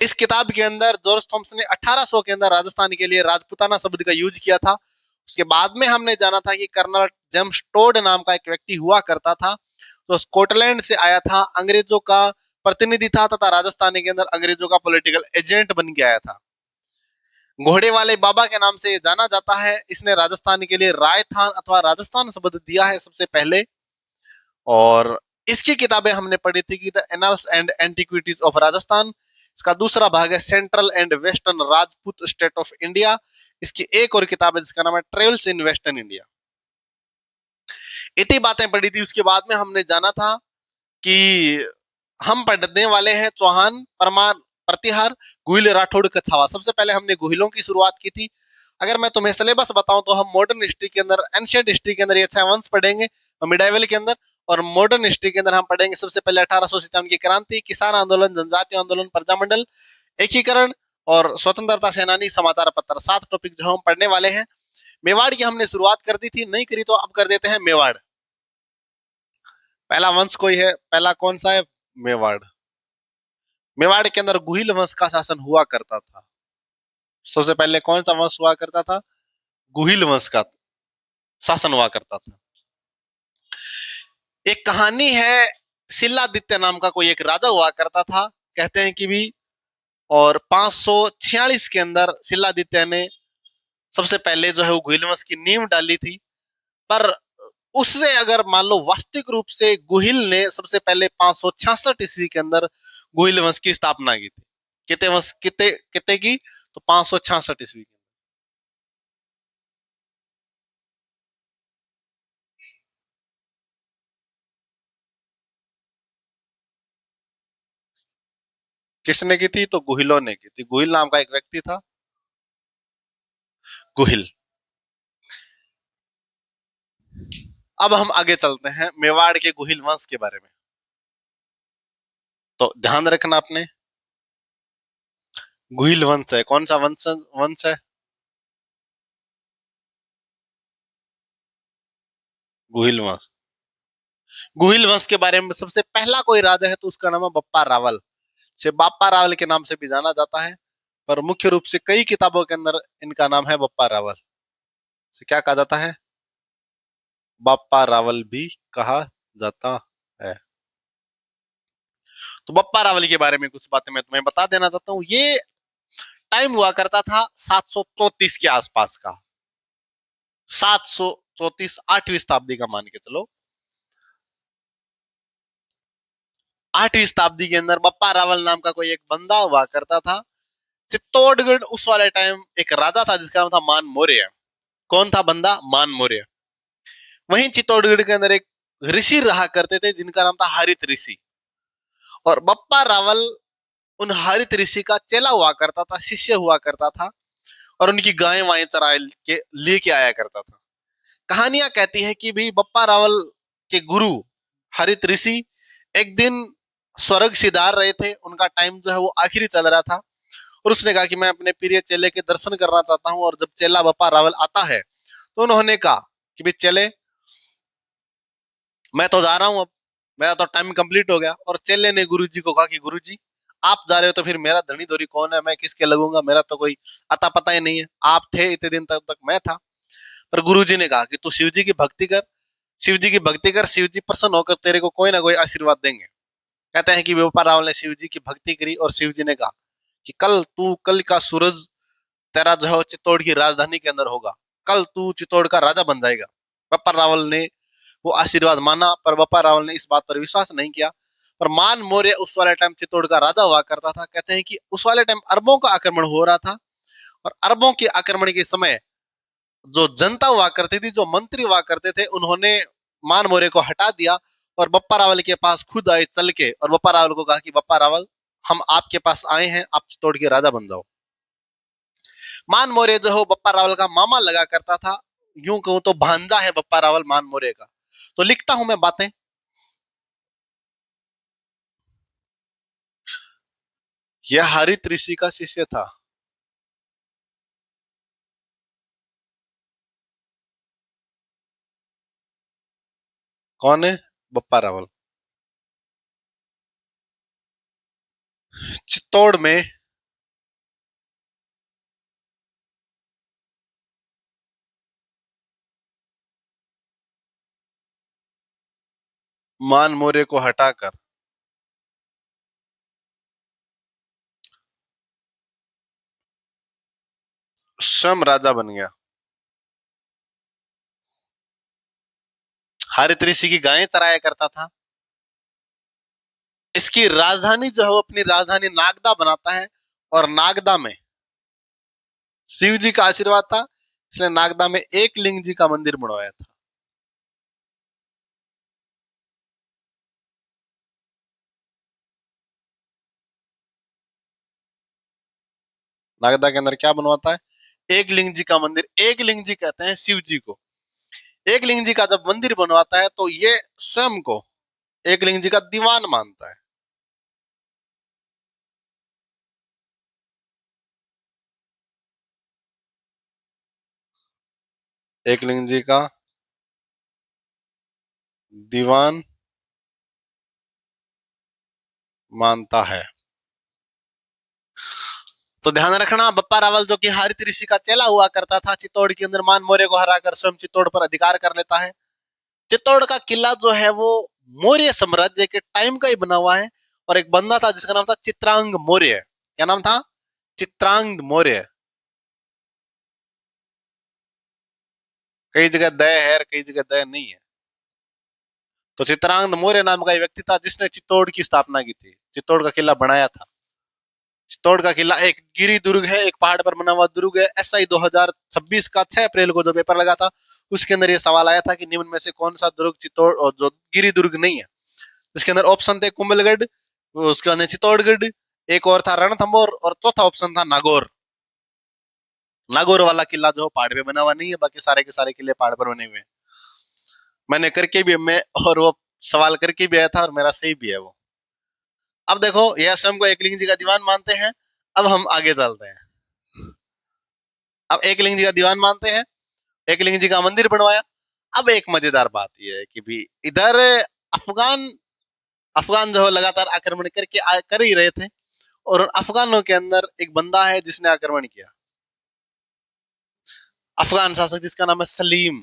इस किताब के अंदर जॉर्ज थॉमसन ने 1800 के अंदर राजस्थान के लिए राजपुताना शब्द का यूज किया था। उसके बाद में हमने जाना था कि कर्नल जेम्स टोड नाम का एक व्यक्ति हुआ करता था, तो स्कॉटलैंड से आया था, अंग्रेजों का प्रतिनिधि था तथा राजस्थान के अंदर अंग्रेजों का पॉलिटिकल एजेंट बन के आया था। घोड़े वाले बाबा के नाम से जाना जाता है। इसने राजस्थान के लिए रायथान अथवा राजस्थान शब्द दिया है सबसे पहले। और इसकी किताबें हमने पढ़ी थी कि the annuls and antiquities of Rajasthan. इसका दूसरा भाग है central and western Rajput state of India. इसकी एक और किताब है जिसका नाम है ट्रेवल्स इन वेस्टर्न इंडिया। इतनी बातें पढ़ी थी। उसके बाद में हमने जाना था कि हम पढ़ने वाले हैं चौहान, परमार, प्रतिहार, गुहिल, राठौड़, कछावा। सबसे पहले हमने गुहिलों की शुरुआत की थी। अगर मैं तुम्हें सिलेबस बताऊं तो हम मॉडर्न हिस्ट्री के अंदर, एंशिएंट हिस्ट्री के अंदर ये 6 वंश पढ़ेंगे, मिडाइवल के अंदर, और मॉडर्न हिस्ट्री के अंदर हम पढ़ेंगे सबसे पहले 1857 की क्रांति, किसान आंदोलन, जनजातीय आंदोलन, प्रजामंडल, एकीकरण और स्वतंत्रता सेनानी, समाचार पत्र। 7 टॉपिक जो हम पढ़ने वाले हैं। मेवाड़ की हमने शुरुआत कर दी थी, नहीं करी तो अब कर देते हैं मेवाड़। पहला वंश कोई है, पहला कौन सा है? मेवाड़। मेवाड़ के अंदर गुहिल वंश का शासन हुआ करता था। सबसे पहले कौन सा वंश हुआ करता था? गुहिल वंश का शासन हुआ करता था। एक कहानी है, शिलादित्य नाम का कोई एक राजा हुआ करता था, कहते हैं कि भी, और 546 के अंदर शिलादित्य ने सबसे पहले जो है वो गुहिल वंश की नींव डाली थी। पर उससे अगर मान लो वास्तविक रूप से गुहिल ने सबसे पहले 566 ईस्वी के अंदर गुहिल वंश की स्थापना की थी। कितने वंश, कितने कितने की? तो 566 ईस्वी की। किसने की थी? तो गुहिलों ने की थी। गुहिल नाम का एक व्यक्ति था, गुहिल। अब हम आगे चलते हैं मेवाड़ के गुहिल वंश के बारे में। तो ध्यान रखना आपने, गुहिल वंश है, कौन सा वंश? वंश है गुहिल वंश। गुहिल वंश के बारे में सबसे पहला कोई राजा है तो उसका नाम है बप्पा रावल। से बाप्पा रावल के नाम से भी जाना जाता है, पर मुख्य रूप से कई किताबों के अंदर इनका नाम है बप्पा रावल। से क्या कहा जाता है? बाप्पा रावल भी कहा जाता है। तो बप्पा रावल के बारे में कुछ बातें मैं तुम्हें बता देना चाहता हूँ। ये टाइम हुआ करता था 734 के आसपास का। 734, 8वीं शताब्दी का मान के चलो। 8वीं शताब्दी के अंदर बप्पा रावल नाम का कोई एक बंदा हुआ करता था। चित्तौड़गढ़ उस वाले टाइम एक राजा था जिसका नाम था मान मौर्य। कौन था बंदा? मान मौर्य। वहीं चित्तौड़गढ़ के अंदर एक ऋषि रहा करते थे जिनका नाम था हरित ऋषि। और बप्पा रावल उन हरित ऋषि का चेला हुआ करता था, शिष्य हुआ करता था, और उनकी गायें वाएं चरा के लेके आया करता था। कहानियां कहती है कि भी बप्पा रावल के गुरु हरित ऋषि एक दिन स्वर्ग सिधार रहे थे। उनका टाइम जो है वो आखिरी चल रहा था, और उसने कहा कि मैं अपने प्रिय चेले के दर्शन करना चाहता हूं। और जब चेला बप्पा रावल आता है तो उन्होंने कहा कि भी चले, मैं तो जा रहा हूं, अब मेरा तो टाइम कंप्लीट हो गया। और चेले ने गुरुजी को कहा कि गुरुजी आप जा रहे हो तो फिर मेरा धनी धोरी कौन है? मैं किसके लगूंगा? मेरा तो कोई अता पता ही नहीं है। आप थे इतने दिन तक मैं था। पर गुरुजी ने कहा कि तू शिव जी की भक्ति कर, शिव जी की भक्ति कर, शिव जी प्रसन्न होकर तेरे को कोई ना कोई आशीर्वाद देंगे। कहते हैं कि बप्पा रावल ने शिव जी की भक्ति करी और शिव जी ने कहा कि कल का सूरज तेरा जो है चित्तौड़ की राजधानी के अंदर होगा, कल तू चित्तौड़ का राजा बन जाएगा। बप्पा रावल ने वो आशीर्वाद माना, पर बप्पा रावल ने इस बात पर विश्वास नहीं किया। पर मान मौर्य उस वाले टाइम चित्तौड़ का राजा हुआ करता था। कहते हैं कि उस वाले टाइम अरबों का आक्रमण हो रहा था, और अरबों के आक्रमण के समय जो जनता हुआ करती थी, जो मंत्री हुआ करते थे, उन्होंने मान मौर्य को हटा दिया और बप्पा रावल के पास खुद आए चल के, और बप्पा रावल को कहा कि बप्पा रावल हम आपके पास आए हैं, आप चित्तौड़ के राजा बन जाओ। मान मौर्य जो है बप्पा रावल का मामा लगा करता था, यूं कहूं तो भांजा है बप्पा रावल मान मौर्य का। तो लिखता हूं मैं बातें। यह हरित ऋषि का शिष्य था। कौन है? बप्पा रावल। चित्तौड़ में मान मौर्य को हटाकर स्वयं राजा बन गया। हरित ऋषि की गायें चराया करता था। इसकी राजधानी जो है वो अपनी राजधानी नागदा बनाता है, और नागदा में शिव जी का आशीर्वाद था, इसलिए नागदा में एक लिंग जी का मंदिर बनवाया था। नागदा के अंदर क्या बनवाता है? एक लिंग जी का मंदिर। एक लिंग जी कहते हैं शिव जी को। एक लिंग जी का जब मंदिर बनवाता है तो ये स्वयं को एक लिंग जी का दीवान मानता है। एक लिंग जी का दीवान मानता है। तो ध्यान रखना, बप्पा रावल जो कि हरित ऋषि का चेला हुआ करता था, चित्तौड़ के अंदर मान मौर्य को हराकर स्वयं चित्तौड़ पर अधिकार कर लेता है। चित्तौड़ का किला जो है वो मौर्य साम्राज्य के टाइम का ही बना हुआ है। और एक बंदा था जिसका नाम था चित्रांग मौर्य। क्या नाम था? चित्रांग मौर्य। कई जगह दय है और कई जगह दय नहीं है। तो चित्रांग मौर्य नाम का एक व्यक्ति था जिसने चित्तौड़ की स्थापना की थी, चित्तौड़ का किला बनाया था। चित्तौड़ का किला एक गिरी दुर्ग है, एक पहाड़ पर बना हुआ दुर्ग है। एसआई 2026 का 6 अप्रैल को जो पेपर लगा था उसके अंदर ये सवाल आया था कि निम्न में से कौन सा दुर्ग चित्तौड़ और जो गिरी दुर्ग नहीं है। इसके अंदर ऑप्शन थे कुंभलगढ़, उसके अंदर चित्तौड़गढ़, एक और था रणथंभौर, और चौथा ऑप्शन था नागौर। नागौर वाला किला जो पहाड़ पे बना हुआ नहीं है, बाकी सारे के सारे किले पहाड़ पर बने हुए हैं। मैंने करके भी मैं और वो सवाल करके भी आया था और मेरा सही भी है वो। अब देखो, यह स्वयं को एकलिंग जी का दीवान मानते हैं। अब हम आगे चलते हैं। अब एकलिंग जी का दीवान मानते हैं, एकलिंग जी का मंदिर बनवाया। अब एक मजेदार बात यह है कि भी इधर अफगान अफगान जो है लगातार आक्रमण कर ही रहे थे, और अफगानों के अंदर एक बंदा है जिसने आक्रमण किया। अफगान शासक जिसका नाम है सलीम।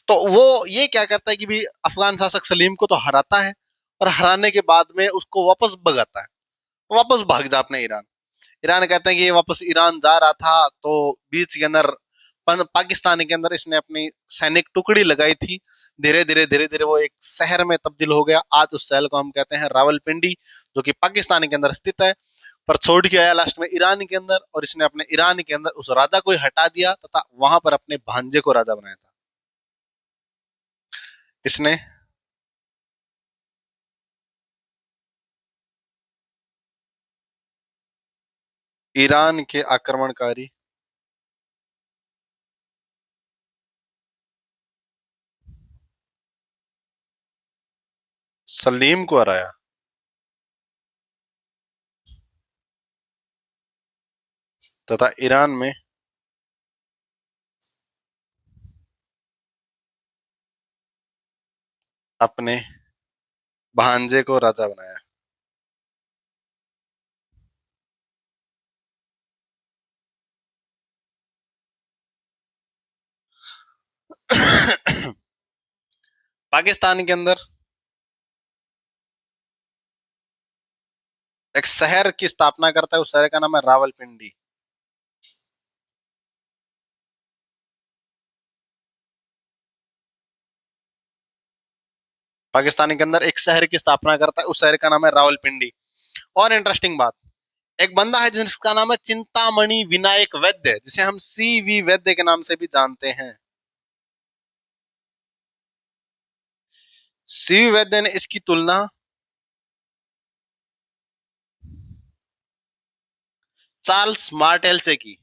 तो वो ये क्या करता है कि भी अफगान शासक सलीम को तो हराता है, और हराने के बाद में उसको वापस भगाता है। वापस भाग जा अपने ईरान। ईरान कहते हैं कि ये वापस ईरान जा रहा था, तो बीच के अंदर पाकिस्तान के अंदर इसने अपनी सैनिक टुकड़ी लगाई थी। धीरे धीरे वो एक शहर में तब्दील हो गया। आज उस शहर को हम कहते हैं रावलपिंडी, जो कि पाकिस्तान के अंदर स्थित है। पर छोड़ के आया लास्ट में ईरान के अंदर, और इसने अपने ईरान के अंदर उस राजा को हटा दिया तथा वहां पर अपने भांजे को राजा बनाया था। इसने ईरान के आक्रमणकारी सलीम को हराया। तथा ईरान में अपने भांजे को राजा बनाया। पाकिस्तान के अंदर एक शहर की स्थापना करता है, उस शहर का नाम है रावलपिंडी। पाकिस्तान के अंदर एक शहर की स्थापना करता है, उस शहर का नाम है रावलपिंडी। और इंटरेस्टिंग बात, एक बंदा है जिसका नाम है चिंतामणि विनायक वैद्य, जिसे हम सीवी वैद्य के नाम से भी जानते हैं। सीवी वैद्य ने इसकी तुलना चार्ल्स मार्टेल से की।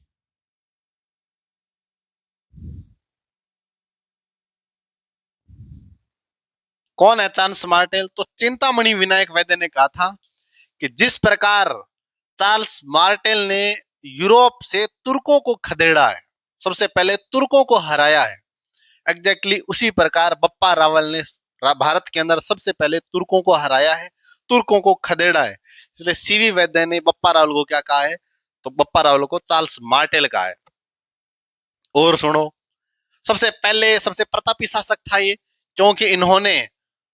कौन है चार्ल्स मार्टेल? तो चिंतामणि विनायक वैद्य ने कहा था कि जिस प्रकार चार्ल्स मार्टेल ने यूरोप से तुर्कों को खदेड़ा है, सबसे पहले तुर्कों को हराया है, एग्जैक्टली उसी प्रकार बप्पा रावल ने भारत के अंदर सबसे पहले तुर्कों को हराया है, तुर्कों को खदेड़ा है। इसलिए सीवी वैद्य ने बप्पा रावल को क्या कहा है? तो बप्पा रावल को चार्ल्स मार्टेल कहा है। और सुनो, सबसे पहले सबसे प्रतापी शासक था ये, क्योंकि इन्होंने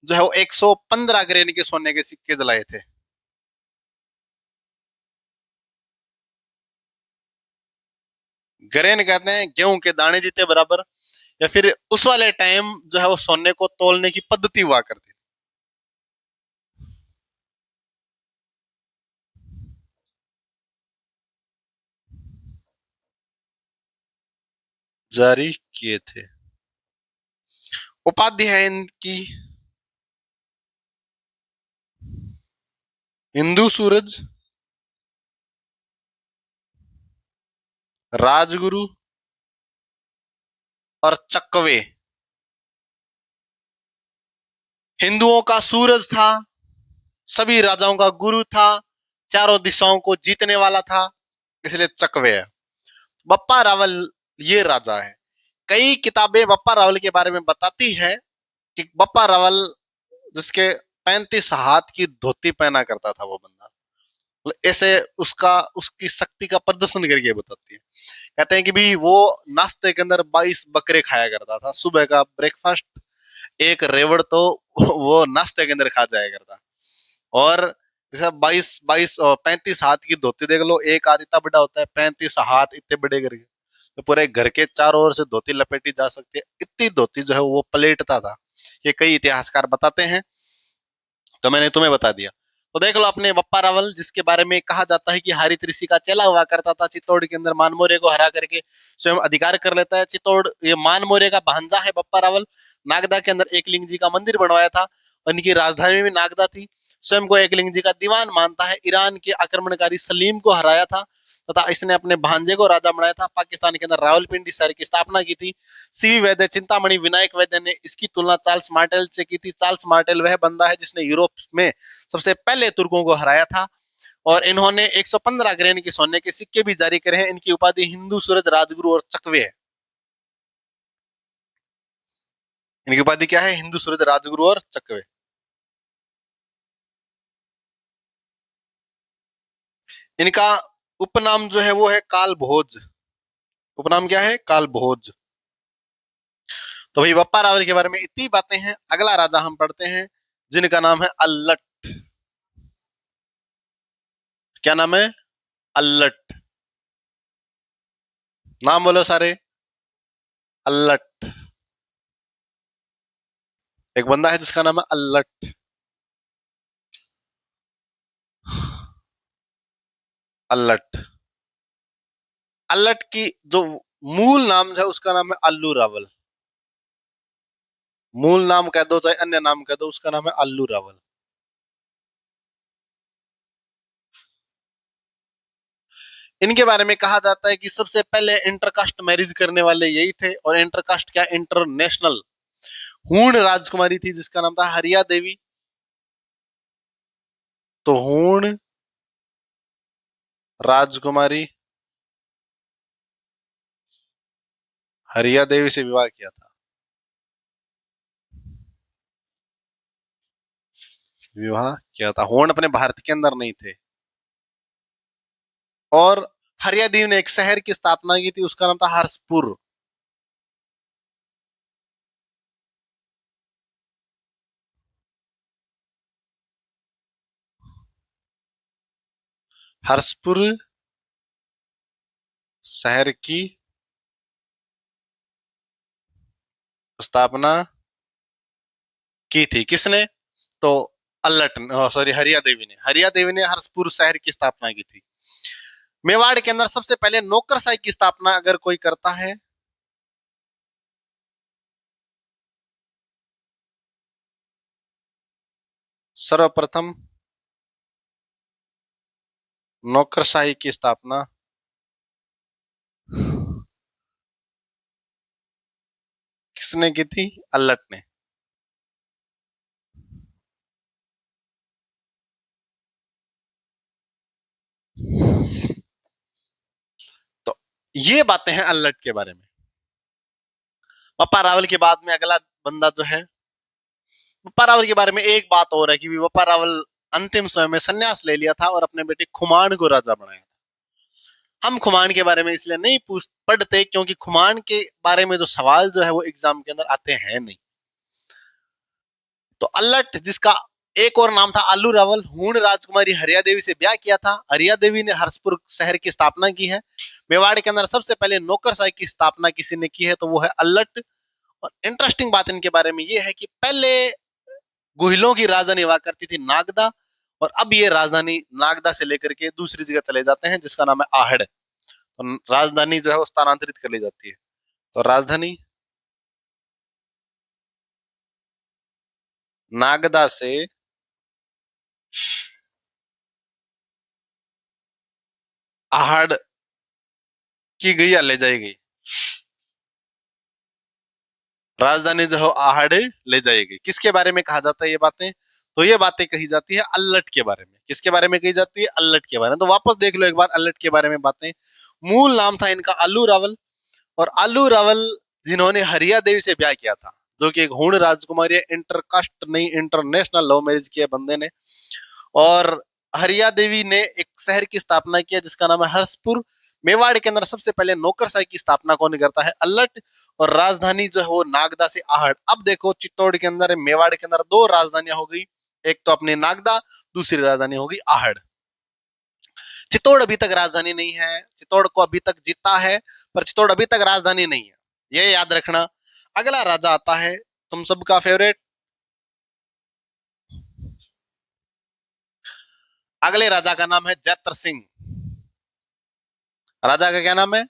जो है वो 115 ग्रेन के सोने के सिक्के जलाए थे। ग्रेन कहते हैं गेहूं के दाने जितने बराबर, या फिर उस वाले टाइम जो है वो सोने को तोलने की पद्धति हुआ करती। जारी किए थे। उपाधि है इनकी हिंदू सूरज, राजगुरु और चकवे। हिंदुओं का सूरज था, सभी राजाओं का गुरु था, चारों दिशाओं को जीतने वाला था, इसलिए चकवे है। बप्पा रावल ये राजा है। कई किताबें बप्पा रावल के बारे में बताती है कि बप्पा रावल जिसके 35 हाथ की धोती पहना करता था वो बंदा, मतलब ऐसे उसका उसकी शक्ति का प्रदर्शन करके बताती है। कहते हैं कि भी वो नाश्ते के अंदर 22 बकरे खाया करता था, सुबह का ब्रेकफास्ट एक रेवड़ तो वो नाश्ते के अंदर खा जाया करता। और जैसे 35 हाथ की धोती देख लो, एक हाथ इतना बड़ा होता है, 35 हाथ इतने बड़े करके तो पूरे घर के चारों ओर से धोती लपेटी जा सकती है, इतनी धोती जो है वो पलेटता था, ये कई इतिहासकार बताते हैं। तो मैंने तुम्हें बता दिया। तो देख लो अपने बप्पा रावल, जिसके बारे में कहा जाता है कि हरित ऋषि का चेला हुआ करता था, चित्तौड़ के अंदर मानमोरे को हरा करके स्वयं अधिकार कर लेता है। चित्तौड़ ये मानमोरे का भांजा है बप्पा रावल। नागदा के अंदर एकलिंग जी का मंदिर बनवाया था, उनकी राजधानी में नागदा थी। स्वयं को एकलिंग जी का दीवान मानता है। ईरान के आक्रमणकारी सलीम को हराया था तथा इसने अपने भांजे को राजा बनाया था। पाकिस्तान के अंदर रावलपिंडी शहर की स्थापना की थी। सीवी वैद्य, चिंतामणि विनायक वैद्य ने इसकी तुलना चार्ल्स मार्टेल से की थी। चार्ल्स मार्टेल वह बंदा है जिसने यूरोप में सबसे पहले तुर्कों को हराया था। और इन्होंने 115 ग्रेन के सोने के सिक्के भी जारी करे हैं। इनकी उपाधि हिंदू सूरज, राजगुरु और चकवे है। इनकी उपाधि क्या है? हिंदू सूरज, राजगुरु और चकवे। इनका उपनाम जो है वो है काल भोज। उपनाम क्या है? काल भोज। तो भाई बप्पा रावल के बारे में इतनी बातें हैं। अगला राजा हम पढ़ते हैं जिनका नाम है अल्लट। क्या नाम है? अल्लट। नाम बोलो सारे। अल्लट। एक बंदा है जिसका नाम है अल्लट। अल्लट। अल्लट की जो मूल नाम है उसका नाम है अल्लू रावल। मूल नाम कह दो चाहे अन्य नाम कह दो, उसका नाम है अल्लू रावल। इनके बारे में कहा जाता है कि सबसे पहले इंटरकास्ट मैरिज करने वाले यही थे। और इंटरकास्ट क्या? इंटरनेशनल। हूण राजकुमारी थी जिसका नाम था हरिया देवी। तो हूण राजकुमारी हरिया देवी से विवाह किया था। विवाह किया था। हूण अपने भारत के अंदर नहीं थे। और हरिया देवी ने एक शहर की स्थापना की थी, उसका नाम था हर्षपुर। हर्षपुर शहर की स्थापना की थी किसने? तो अल्लट, सॉरी, हरिया देवी ने हर्षपुर शहर की स्थापना की थी। मेवाड़ के अंदर सबसे पहले नौकरशाही की स्थापना अगर कोई करता है, सर्वप्रथम नौकरशाही की स्थापना किसने की थी? अल्लट ने। तो ये बातें हैं अल्लट के बारे में। पप्पा रावल के बाद में अगला बंदा जो है, पप्पा रावल के बारे में एक बात और है कि पप्पा रावल अंतिम समय में संन्यास ले लिया था और अपने बेटे खुमान को राजा बनाया। हम खुमान के बारे में इसलिए नहीं पूछ पढ़ते क्योंकि खुमान के बारे में जो सवाल जो है वो एग्जाम के अंदर आते हैं नहीं। तो अल्लट, जिसका एक और नाम था आलू रावल, हूण राजकुमारी हरिया देवी से ब्याह किया था। हरिया देवी ने हरसपुर शहर की स्थापना की है। मेवाड़ के अंदर सबसे पहले नौकरशाही की स्थापना किसी ने की है तो वो है अल्लट। और इंटरेस्टिंग बात इनके बारे में ये है कि पहले गुहिलों की राजधानी हुआ करती थी नागदा, और अब ये राजधानी नागदा से लेकर के दूसरी जगह चले जाते हैं जिसका नाम है आहड़। तो राजधानी जो है वो स्थानांतरित कर ली जाती है। तो राजधानी नागदा से आहड़ की गई या ले जाई गई। राजधानी जो है आहड़ ले जाएगी। किसके बारे में कहा जाता है ये बातें? तो ये बातें कही जाती है अल्लट के बारे में। किसके बारे में कही जाती है? अल्लट के बारे में। तो वापस देख लो एक बार अल्लट के बारे में बातें। मूल नाम था इनका आलू रावल, और आलू रावल जिन्होंने हरिया देवी से ब्याह किया था, जो कि एक हूण राजकुमारी है, इंटरकास्ट नहीं इंटरनेशनल लव मैरिज किया बंदे ने। और हरिया देवी ने एक शहर की स्थापना किया जिसका नाम है हर्षपुर। मेवाड़ के अंदर सबसे पहले नौकरशाही की स्थापना कौन करता है? अल्लट। और राजधानी जो है वो नागदा से आहड़। अब देखो चित्तौड़ के अंदर, मेवाड़ के अंदर दो राजधानियां हो गई, एक तो अपनी नागदा, दूसरी राजधानी होगी आहड़। चित्तौड़ अभी तक राजधानी नहीं है, चित्तौड़ को अभी तक जीता है, पर चित्तौड़ अभी तक राजधानी नहीं है, ये याद रखना। अगला राजा आता है तुम सबका फेवरेट, अगले राजा का नाम है जैत्र सिंह। राजा का क्या नाम है?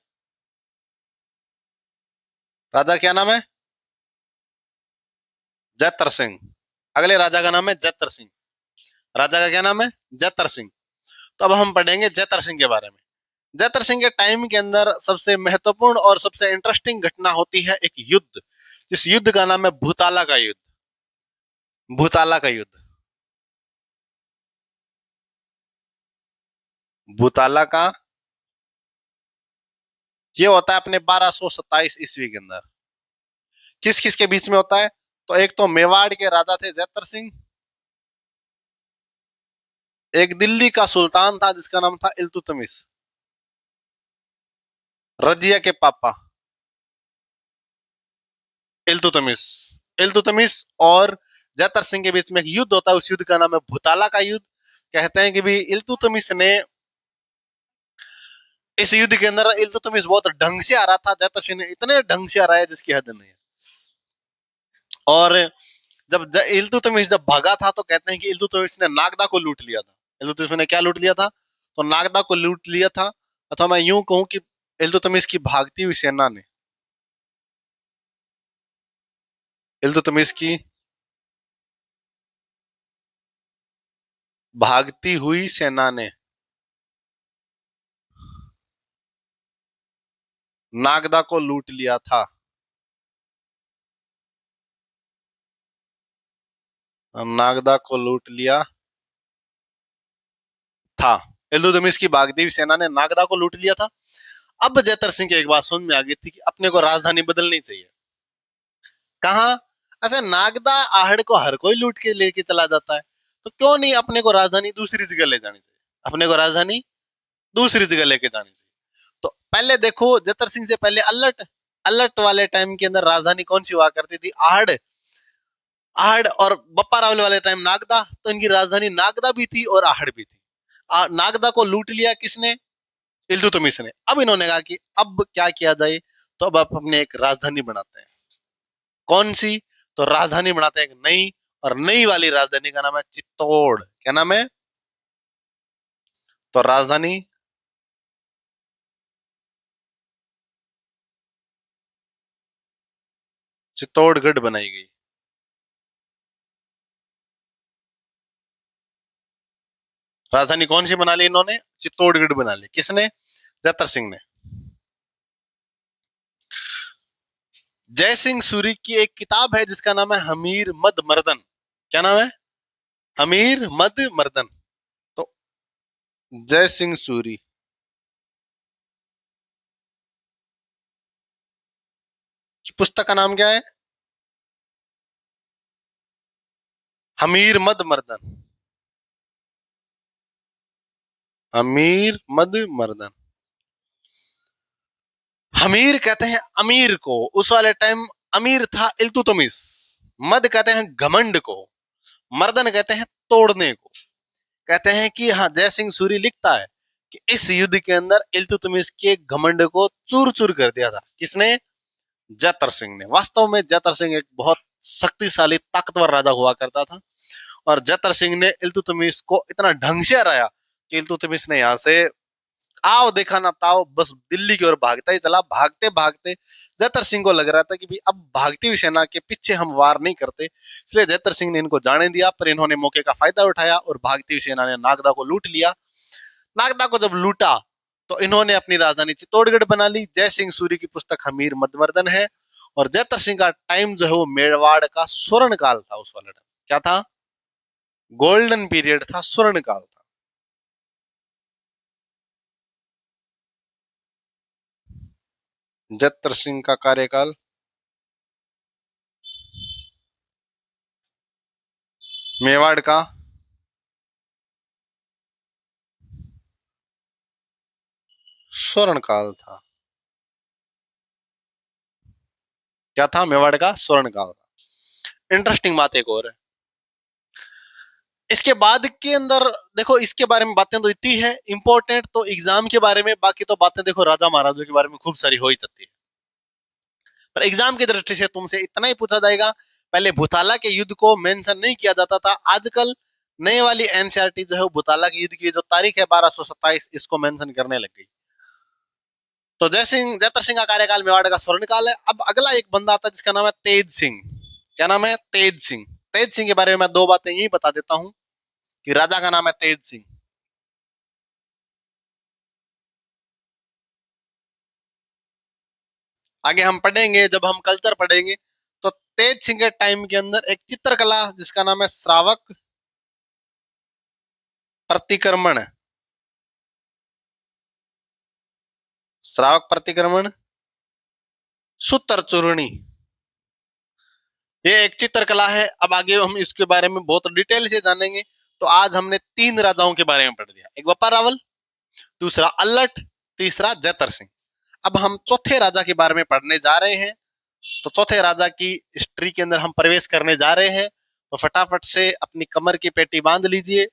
राजा क्या नाम है? जैत्र सिंह। अगले राजा का नाम है जैत्र सिंह। राजा का क्या नाम है? जैत्र सिंह। तो अब हम पढ़ेंगे जैत्र सिंह के बारे में। जैत्र सिंह के टाइम के अंदर सबसे महत्वपूर्ण और सबसे इंटरेस्टिंग घटना होती है एक युद्ध, जिस युद्ध का नाम है भूताला का युद्ध। भूताला का युद्ध। भूताला का ये होता है अपने 1227 ईस्वी के अंदर। किस किस के बीच में होता है? तो एक तो मेवाड़ के राजा थे जैत्र सिंह, एक दिल्ली का सुल्तान था जिसका नाम था इल्तुतमिश, रजिया के पापा इल्तुतमिश। इल्तुतमिश और जैतर सिंह के बीच में एक युद्ध होता है, उस युद्ध का नाम है भूताला का युद्ध। कहते हैं कि भी इल्तुतमिश ने इस युद्ध के अंदर, इल्तुतमिश बहुत ढंग से आ रहा था, जैतर सिंह ने इतने ढंग से आ रहा है जिसकी हद नहीं है। और जब इल्तुतमिश जब भागा था तो कहते हैं कि इल्तुतमिश ने नागदा को लूट लिया था। इल्तुतमिश ने क्या लूट लिया था? तो नागदा को लूट लिया था। अथवा मैं यूं कहूं कि इल्तुतमिश की भागती हुई सेना ने, इल्तुतमिश की भागती हुई सेना ने नागदा को लूट लिया था। नागदा को लूट लिया था। इल्तुतमिश की भागती हुई सेना ने नागदा को लूट लिया था। अब जैतर सिंह की एक बात समझ में आ गई थी कि अपने को राजधानी बदलनी चाहिए। कहा? ऐसे नागदा आहड़ को हर कोई लूट के लेके चला जाता है, तो क्यों नहीं अपने को राजधानी दूसरी जगह ले जानी चाहिए? अपने को राजधानी दूसरी जगह लेके जानी चाहिए। तो पहले देखो जतर सिंह से पहले अल्लट, अल्लट वाले टाइम के अंदर राजधानी कौन सी हुआ करती थी? आहड़। आहड़। और बप्पा रावल वाले टाइम नागदा, तो इनकी राजधानी नागदा भी थी और आहड़ भी थी। नागदा को लूट लिया किसने? इल्तुतमिश ने। अब इन्होंने कहा कि अब क्या किया जाए, तो अब आप अपने एक राजधानी बनाते हैं। कौन सी? तो राजधानी बनाते हैं एक नई, और नई वाली राजधानी का नाम है चित्तौड़। क्या नाम है? तो राजधानी चित्तौड़गढ़ बनाई गई। राजधानी कौन सी बना ली इन्होंने? चित्तौड़गढ़ बना ली। किसने? जतर सिंह ने। जय सिंह सूरी की एक किताब है जिसका नाम है हमीर मद मर्दन। क्या नाम है? हमीर मद मर्दन। तो जय सिंह सूरी की पुस्तक का नाम क्या है? हमीर मद मर्दन। हमीर मद मर्दन। हमीर कहते हैं अमीर को, उस वाले टाइम अमीर था इल्तुतमिश। मद कहते हैं घमंड को। मर्दन कहते हैं तोड़ने को। कहते हैं कि हाँ, जय सिंह सूरी लिखता है कि इस युद्ध के अंदर इल्तुतमिश के घमंड को चूर चूर कर दिया था। किसने? जैतर सिंह ने। वास्तव में जैतर सिंह एक बहुत शक्तिशाली ताकतवर राजा हुआ करता था, और जैतर सिंह ने इल्तुतमिश को इतना ढंग से हराया कि इल्तुतमिश ने यहाँ से आओ देखा ना ताओ बस दिल्ली की ओर भागता ही चला। भागते भागते जैतर सिंह को लग रहा था कि भी अब भागती हुई सेना के पीछे हम वार नहीं करते, इसलिए जैतर सिंह ने इनको जाने दिया। पर इन्होंने मौके का फायदा उठाया और भागती हुई सेना ने नागदा को लूट लिया। नागदा को जब लूटा तो इन्होंने अपनी राजधानी चित्तौड़गढ़ बना ली। जय सिंह सूरी की पुस्तक हमीर मधुवर्धन है, और जैतर सिंह का टाइम जो है वो मेवाड़ का स्वर्ण काल था। उस वाले टाइम क्या था? गोल्डन पीरियड था, स्वर्ण काल था। जैतर सिंह का कार्यकाल मेवाड़ का स्वर्ण काल था। क्या था? मेवाड़ का स्वर्ण काल था। इंटरेस्टिंग बात एक और है इसके बाद के अंदर। देखो, इसके बारे में बातें तो इतनी है इंपॉर्टेंट, तो एग्जाम के बारे में बाकी तो बातें देखो राजा महाराजों के बारे में खूब सारी हो ही जाती है, पर एग्जाम की दृष्टि से तुमसे इतना ही पूछा जाएगा। पहले भूताला के युद्ध को मेंशन नहीं किया जाता था, आजकल नए वाली एनसीईआरटी जो है भूताला के युद्ध की जो तारीख है 1227 इसको मेंशन करने लग गई। तो जयतर सिंह का कार्यकाल मेवाड़ का स्वर्ण काल है। अब अगला एक बंदा आता है जिसका नाम है तेज सिंह। क्या नाम है? तेज सिंह। तेज सिंह के बारे में मैं दो बातें यही बता देता हूं कि राजा का नाम है तेज सिंह। आगे हम पढ़ेंगे, जब हम कल्चर पढ़ेंगे तो तेज सिंह के टाइम के अंदर एक चित्रकला जिसका नाम है श्रावक प्रतिक्रमण। श्रावक प्रतिक्रमण सूत्र चूर्णी, ये एक चित्रकला है। अब आगे हम इसके बारे में बहुत डिटेल से जानेंगे। तो आज हमने तीन राजाओं के बारे में पढ़ दिया, एक बप्पा रावल, दूसरा अल्लट, तीसरा जैतर सिंह। अब हम चौथे राजा के बारे में पढ़ने जा रहे हैं। तो चौथे राजा की हिस्ट्री के अंदर हम प्रवेश करने जा रहे हैं। तो फटाफट से अपनी कमर की पेटी बांध लीजिए,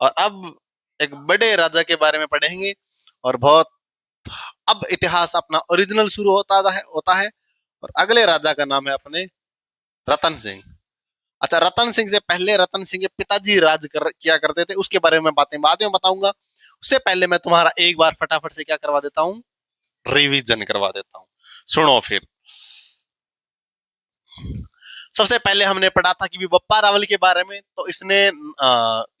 और अब एक बड़े राजा के बारे में पढ़ेंगे। और बहुत अब इतिहास अपना ओरिजिनल शुरू होता है। और अगले राजा का नाम है अपने रतन सिंह। अच्छा, रतन सिंह से पहले रतन सिंह के पिताजी किया करते थे, उसके बारे में बातें बाद में बताऊंगा। उससे पहले मैं तुम्हारा एक बार फटाफट से क्या करवा देता हूँ, रिवीजन करवा देता हूँ। सुनो फिर। सबसे पहले हमने पढ़ा था कि बप्पा रावल के बारे में। तो इसने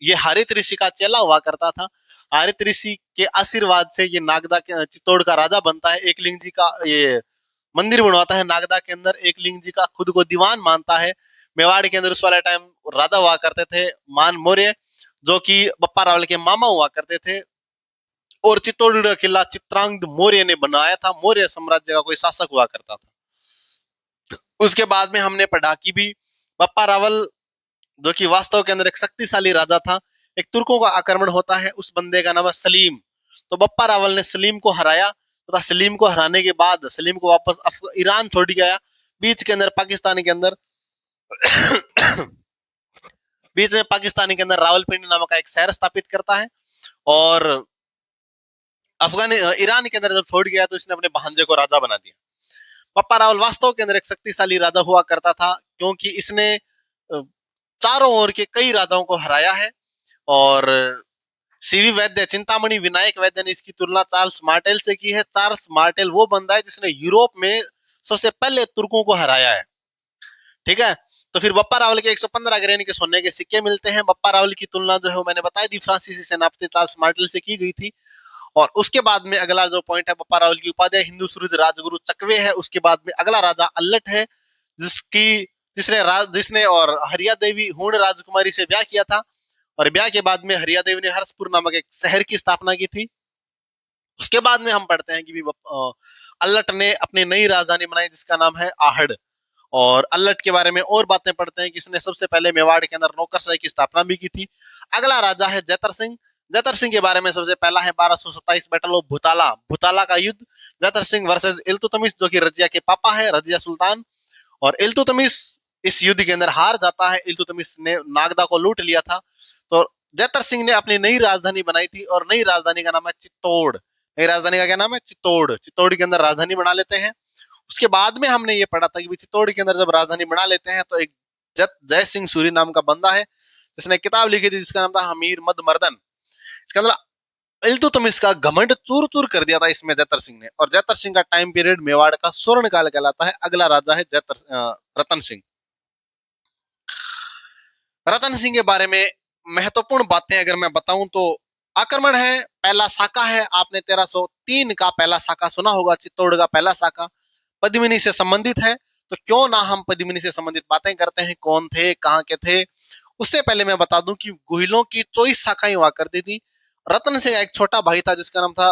ये हारित ऋषि का चेला हुआ करता था। हारित ऋषि के आशीर्वाद से ये नागदा के चित्तौड़ का राजा बनता है। एकलिंग जी का ये मंदिर बनवाता है नागदा के अंदर। एकलिंग जी का खुद को दीवान मानता है। मेवाड़ के अंदर उस वाले टाइम राजा हुआ करते थे मान मौर्य, जो कि बप्पा रावल के मामा हुआ करते थे। और चित्तौड़ का किला चित्रांगद मौर्य ने बनाया था। मौर्य साम्राज्य का कोई शासक हुआ करता था। उसके बाद में हमने पढ़ा कि भी बप्पा रावल जो कि वास्तव के अंदर एक शक्तिशाली राजा था। एक तुर्कों का आक्रमण होता है, उस बंदे का नाम है सलीम। तो बप्पा रावल ने सलीम को हराया, तथा सलीम को हराने के बाद सलीम को वापस ईरान छोड़ गया। बीच के अंदर पाकिस्तान के अंदर बीच में पाकिस्तान के अंदर रावलपिंडी नामक का एक शहर स्थापित करता है। और ईरान के अंदर जब छोड़ गया तो इसने अपने भांजे को राजा बना दिया। बप्पा रावल वास्तव के अंदर एक शक्तिशाली राजा हुआ करता था, क्योंकि इसने चारों ओर के कई राजाओं को हराया है। और सीवी वैद्य, चिंतामणि विनायक वैद्य ने इसकी तुलना चार्ल्स मार्टेल से की है। चार्ल्स मार्टेल वो बंदा है जिसने यूरोप में सबसे पहले तुर्कों को हराया है। ठीक है। तो फिर बप्पा रावल के 115 ग्रेन के सोने के सिक्के मिलते हैं। बप्पा रावल की तुलना जो है मैंने बताई दी फ्रांसीसी सेनापति चार्ल्स मार्टेल से की गई थी। और उसके बाद में अगला जो पॉइंट है, बप्पा रावल की उपाधि हिंदू सूरज राजगुरु चकवे है। उसके बाद में अगला राजा अल्लट है, जिसकी जिसने और हरिया देवी हूण राजकुमारी से ब्याह किया था। और ब्याह के बाद में हरिया देवी ने हर्षपुर नामक एक शहर की स्थापना की थी। उसके बाद में हम पढ़ते हैं कि अल्लट ने अपनी नई राजधानी बनाई जिसका नाम है आहड़। और अल्लट के बारे में और बातें पढ़ते हैं कि इसने सबसे पहले मेवाड़ के अंदर नौकरशाही की स्थापना भी की थी। अगला राजा है जैतर सिंह। जैतर सिंह के बारे में सबसे पहला है 1227 बैटल ऑफ भूताला, भूताला का युद्ध। जैतर सिंह वर्सेस इल्तुतमिश, जो कि रजिया के पापा है, रजिया सुल्तान। और इल्तुतमिश इस युद्ध के अंदर हार जाता है। इल्तुतमिश ने नागदा को लूट लिया था। तो जैतर सिंह ने अपनी नई राजधानी बनाई थी और नई राजधानी का नाम है चित्तौड़। नई राजधानी का क्या नाम है? चित्तौड़। चित्तौड़ के अंदर राजधानी बना लेते हैं। उसके बाद में हमने ये पढ़ा था कि चित्तौड़ के अंदर जब राजधानी बना लेते हैं तो एक जय सिंह सूरी नाम का बंदा है जिसने किताब लिखी थी जिसका नाम था हमीर मद मर्दन। इसके अंदर इल्तुतमिश का घमंड चूर चूर कर दिया था इसमें जैतर सिंह ने। और जैतर सिंह का टाइम पीरियड मेवाड़ का स्वर्ण काल कहलाता है। अगला राजा है रतन सिंह। रतन सिंह के बारे में महत्वपूर्ण बातें अगर मैं बताऊं तो आक्रमण है, पहला साका है। आपने 1303 का पहला साका सुना होगा, चित्तौड़ का पहला साका पद्मिनी से संबंधित है। तो क्यों ना हम पद्मिनी से संबंधित बातें करते हैं, कौन थे, कहां के थे। उससे पहले मैं बता दूं कि गुहिलों की 24 शाखाएं हुआ करती थी। रतन सिंह एक छोटा भाई था जिसका नाम था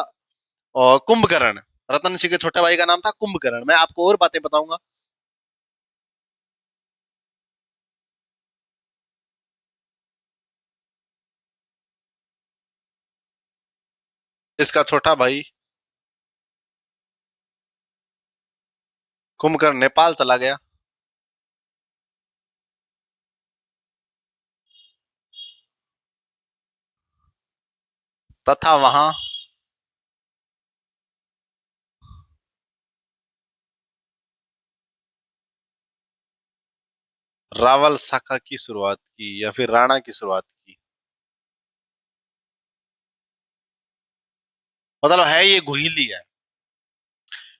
कुंभकर्ण। रतन सिंह के छोटे भाई का नाम था कुंभकर्ण। मैं आपको और बातें बताऊंगा। इसका छोटा भाई कुंभकर्ण नेपाल चला गया तथा वहां रावल शाखा की शुरुआत की या फिर राणा की शुरुआत की। मतलब है ये गुहिली है।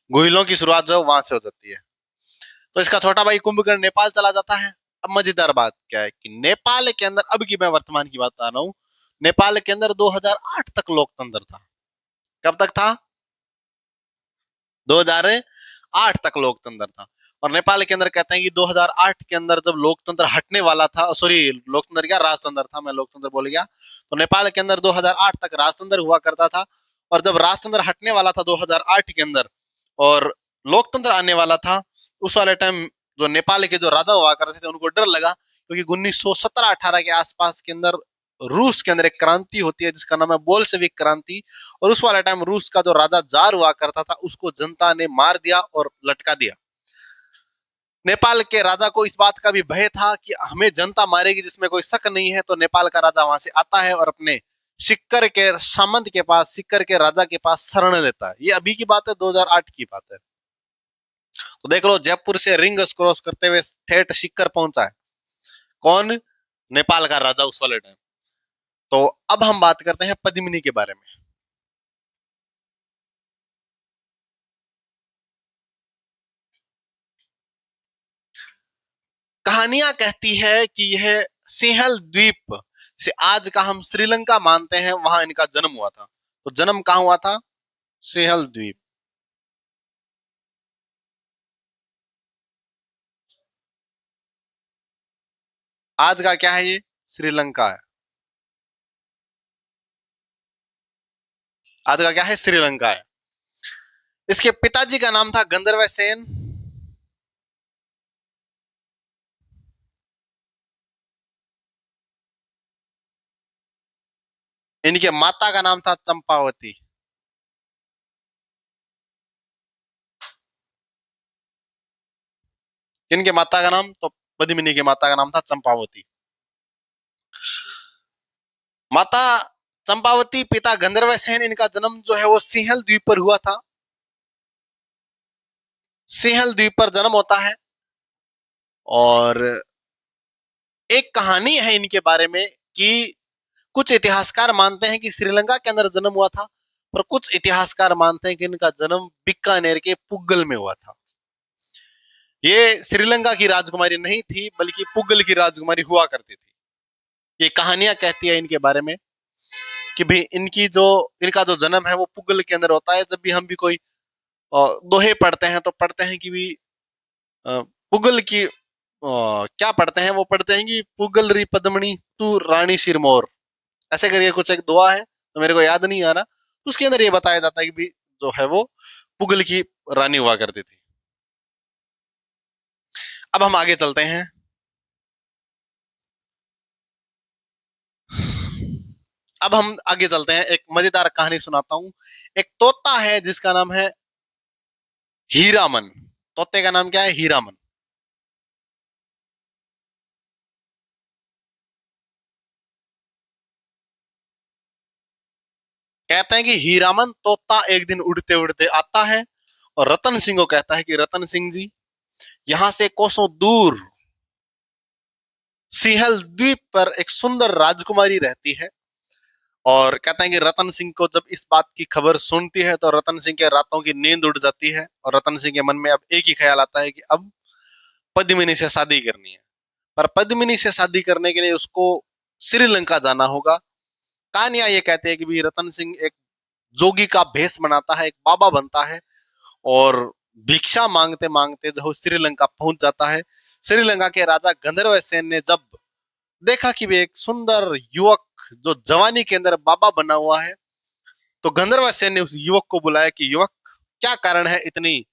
गुहिलों की शुरुआत जो वहां से हो जाती है। तो इसका छोटा भाई कुंभकर्ण नेपाल चला जाता है। अब मजेदार बात क्या है कि नेपाल के अंदर, अब की मैं वर्तमान की बात आ रहा हूँ, नेपाल के अंदर 2008 तक लोकतंत्र था। कब तक था? 2008 तक लोकतंत्र था। और नेपाल के अंदर कहते हैं कि 2008 के अंदर जब लोकतंत्र हटने वाला था, सॉरी लोकतंत्र क्या राजतंत्र था, मैं लोकतंत्र बोल गया। तो नेपाल के अंदर 2008 तक राजतंत्र हुआ करता था। और जब राजतंत्र हटने वाला था 2008 के अंदर और लोकतंत्र आने वाला था, उस वाले टाइम जो नेपाल के जो राजा हुआ करते थे उनको डर लगा, क्योंकि 1917-18 के आसपास के अंदर रूस के अंदर एक क्रांति होती है जिसका नाम है बोल्शेविक क्रांति। और उस वाले टाइम रूस का जो राजा जार हुआ करता था उसको जनता ने मार दिया और लटका दिया। नेपाल के राजा को इस बात का भी भय था कि हमें जनता मारेगी, जिसमें कोई शक नहीं है। तो नेपाल का राजा वहां से आता है और अपने सिक्कर के सामंत के पास, सिक्कर के राजा के पास शरण लेता है। ये अभी की बात है, 2008 की बात है। तो देख लो, जयपुर से रिंग क्रॉस करते हुए ठेठ सिक्कर पहुंचा है। कौन? नेपाल का राजा उस वाले टाइम। तो अब हम बात करते हैं पद्मिनी के बारे में। कहानियां कहती है कि यह सिंहल द्वीप से आज का हम श्रीलंका मानते हैं, वहां इनका जन्म हुआ था। तो जन्म कहां हुआ था? सिंहल द्वीप। आज का क्या है? ये श्रीलंका है। आज का क्या है? श्रीलंका है। इसके पिताजी का नाम था गंधर्व सेन। इनके माता का नाम था चंपावती। इनके माता का नाम तो पद्मिनी की माता का नाम था चंपावती। माता चंपावती, पिता गंधर्व सेन। इनका जन्म जो है वो सिंहल द्वीप पर हुआ था। सिंहल द्वीप पर जन्म होता है। और एक कहानी है इनके बारे में कि कुछ इतिहासकार मानते हैं कि श्रीलंका के अंदर जन्म हुआ था, पर कुछ इतिहासकार मानते हैं कि इनका जन्म बीकानेर के पुग्गल में हुआ था। ये श्रीलंका की राजकुमारी नहीं थी, बल्कि पुग्गल की राजकुमारी हुआ करती थी। ये कहानियां कहती है इनके बारे में कि भी इनका जो जन्म है वो पुग्गल के अंदर होता है। जब भी हम भी कोई दोहे पढ़ते हैं तो पढ़ते हैं कि भी पुग्गल की क्या पढ़ते हैं? वो पढ़ते हैं कि पुग्गल री पद्मणी तू रानी सिरमौर, ऐसे करके कुछ एक दुआ है, तो मेरे को याद नहीं आ रहा। तो उसके अंदर ये बताया जाता है कि भी जो है वो पुग्गल की रानी हुआ करती थी। अब हम आगे चलते हैं। अब हम आगे चलते हैं, एक मजेदार कहानी सुनाता हूं। एक तोता है जिसका नाम है हीरामन। तोते का नाम क्या है? हीरामन। कहते हैं कि हीरामन तोता एक दिन उड़ते उड़ते आता है और रतन सिंह को कहता है कि रतन सिंह जी, यहां से कोसों दूर सिंहल द्वीप पर एक सुंदर राजकुमारी रहती है। और कहते हैं कि रतन सिंह को जब इस बात की खबर सुनती है तो रतन सिंह के रातों की नींद उड़ जाती है और रतन सिंह के मन में अब एक ही ख्याल आता है कि अब पद्मिनी से शादी करनी है। पर पद्मिनी से शादी करने के लिए उसको श्रीलंका जाना होगा। कहानियां ये कहते हैं कि भी रतन सिंह एक जोगी का भेष बनाता है, एक बाबा बनता है और भिक्षा मांगते मांगते जो श्रीलंका पहुंच जाता है। श्रीलंका के राजा गंधर्व सेन ने जब देखा कि वे एक सुंदर युवक जो जवानी के अंदर बाबा बना हुआ है, तो गंधर्व सेन ने उस युवक को बुलाया कि युवक, क्या कारण है इतनी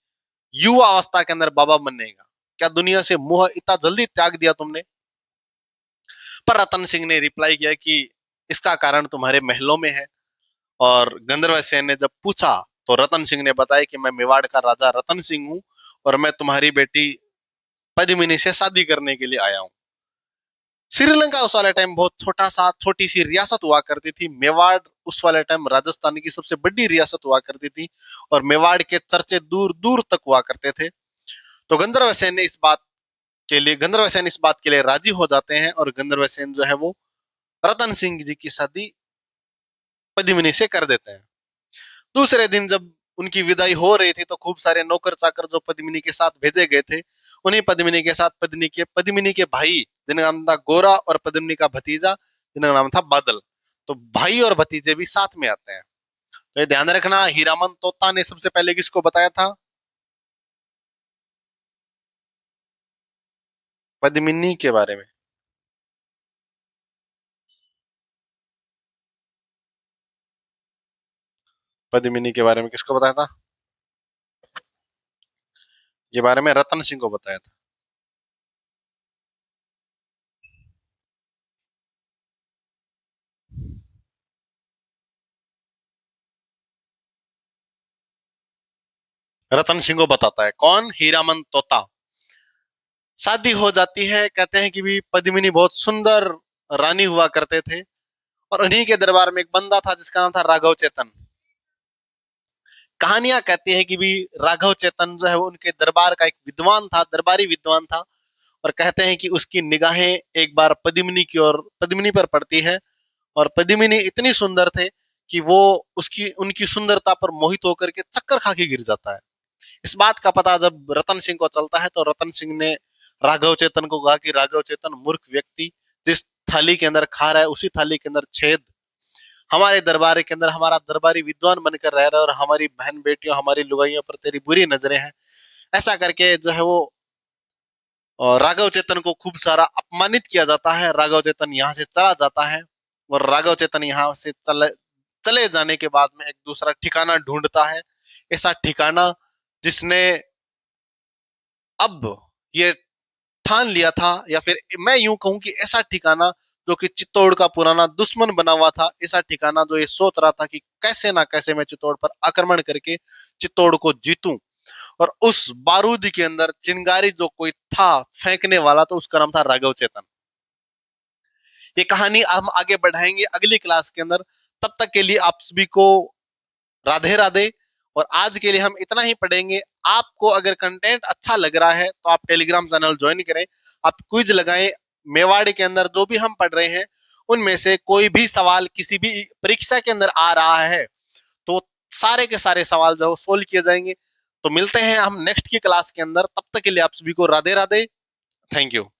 युवा अवस्था के अंदर बाबा बनने का? क्या दुनिया से मोह इतना जल्दी त्याग दिया तुमने? पर रतन सिंह ने रिप्लाई किया कि इसका कारण तुम्हारे महलों में है। और गंधर्व सेन ने जब पूछा तो रतन सिंह ने बताया कि मैं मेवाड़ का राजा रतन सिंह हूं और मैं तुम्हारी बेटी पद्मिनी से शादी करने के लिए आया हूं। श्रीलंका उस वाले टाइम बहुत छोटा सा छोटी सी रियासत हुआ करती थी। मेवाड़ उस वाले टाइम राजस्थान की सबसे बड़ी रियासत हुआ करती थी और मेवाड़ के चर्चे दूर दूर तक हुआ करते थे। तो गंधर्व सेन इस बात के लिए राजी हो जाते हैं और गंधर्व सेन जो है वो रतन सिंह जी की शादी पद्मिनी से कर देते हैं। दूसरे दिन जब उनकी विदाई हो रही थी तो खूब सारे नौकर चाकर जो पद्मिनी के साथ भेजे गए थे, उन्हीं पद्मिनी के साथ पद्मिनी के भाई जिनका नाम था गोरा और पद्मिनी का भतीजा जिनका नाम था बादल, तो भाई और भतीजे भी साथ में आते हैं। तो ये ध्यान रखना, हीरामन तोता ने सबसे पहले किसको बताया था? पद्मिनी के बारे में। पद्मिनी के बारे में किसको बताया था? ये बारे में रतन सिंह को बताया था। रतन सिंह को बताता है कौन? हीरामन तोता। शादी हो जाती है। कहते हैं कि भी पद्मिनी बहुत सुंदर रानी हुआ करते थे और उन्हीं के दरबार में एक बंदा था जिसका नाम था राघव चेतन। कहानियां कहती है कि भी राघव चेतन जो है वो उनके दरबार का एक विद्वान था, दरबारी विद्वान था। और कहते हैं कि उसकी निगाहें एक बार पद्मिनी पर पड़ती है और पद्मिनी इतनी सुंदर थे कि वो उसकी उनकी सुंदरता पर मोहित होकर के चक्कर खा के गिर जाता है। इस बात का पता जब रतन सिंह को चलता है तो रतन सिंह ने राघव चेतन को कहा कि राघव चेतन मूर्ख व्यक्ति, जिस थाली के अंदर खा रहा है उसी थाली के अंदर छेद। हमारे दरबार के अंदर हमारा दरबारी विद्वान बनकर रह रहा है और हमारी बहन बेटियों हमारी लुगाइयों पर तेरी बुरी नजरें हैं। ऐसा करके जो है वो राघव चेतन को खूब सारा अपमानित किया जाता है। राघव चेतन यहाँ से चला जाता है और राघव चेतन यहाँ से चले जाने के बाद में एक दूसरा ठिकाना ढूंढता है। ऐसा ठिकाना जिसने अब ये ठान लिया था, या फिर मैं यूं कहूं कि ऐसा ठिकाना जो कि चित्तौड़ का पुराना दुश्मन बना हुआ था। ऐसा ठिकाना जो ये सोच रहा था कि कैसे ना कैसे मैं चित्तौड़ पर आक्रमण करके चित्तौड़ को जीतूं। और उस बारूद के अंदर चिंगारी जो कोई था फेंकने वाला, तो उसका नाम था राघव चेतन। ये कहानी हम आगे बढ़ाएंगे अगली क्लास के अंदर। तब तक के लिए आप सभी को राधे राधे। और आज के लिए हम इतना ही पढ़ेंगे। आपको अगर कंटेंट अच्छा लग रहा है तो आप टेलीग्राम चैनल ज्वाइन करें, आप क्विज लगाएं। मेवाड़ी के अंदर जो भी हम पढ़ रहे हैं उनमें से कोई भी सवाल किसी भी परीक्षा के अंदर आ रहा है तो सारे के सारे सवाल जो सोल्व किए जाएंगे। तो मिलते हैं हम नेक्स्ट की क्लास के अंदर। तब तक के लिए आप सभी को राधे राधे। Thank you.